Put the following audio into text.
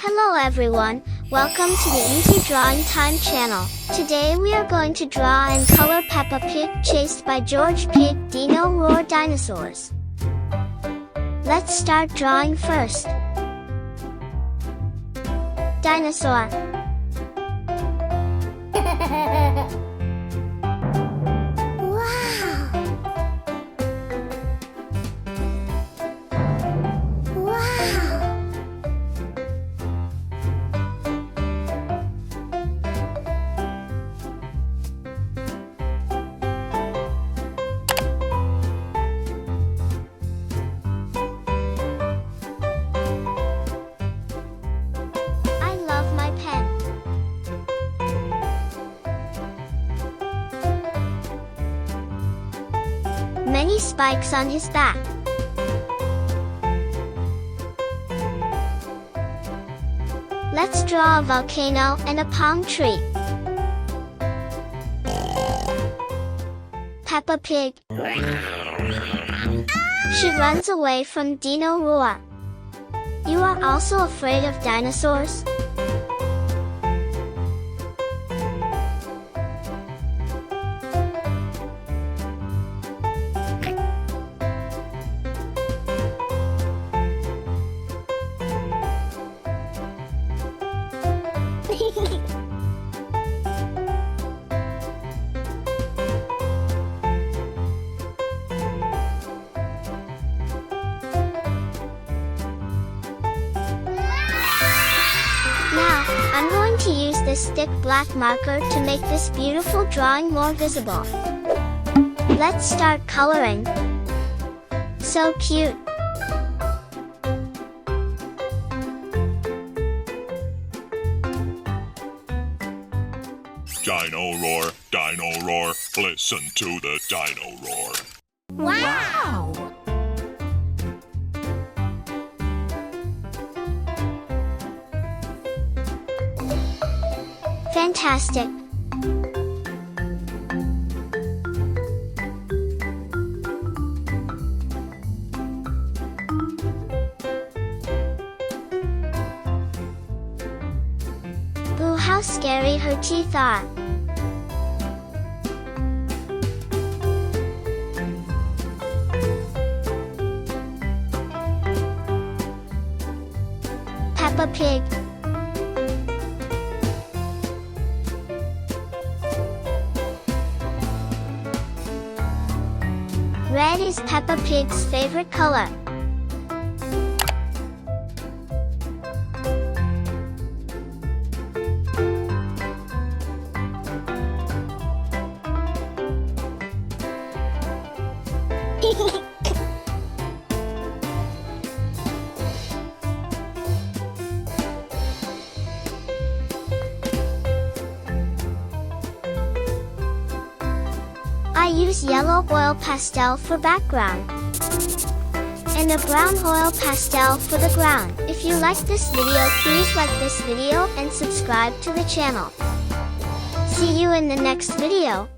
Hello everyone, welcome to the Easy Drawing Time channel. Today we are going to draw and color Peppa Pig chased by George Pig, Dino roar dinosaurs. Let's start drawing first. Dinosaur. Many spikes on his back. Let's draw a volcano and a palm tree. Peppa Pig. She runs away from Dino roar. You are also afraid of dinosaurs? Now, I'm going to use this thick black marker to make this beautiful drawing more visible. Let's start coloring. So cute! Dino roar, listen to the dino roar. Wow! Fantastic! Boo, how scary her teeth are! Peppa Pig. Red is Peppa Pig's favorite color. I use yellow oil pastel for background and a brown oil pastel for the ground. If you like this video, please like this video and subscribe to the channel. See you in the next video.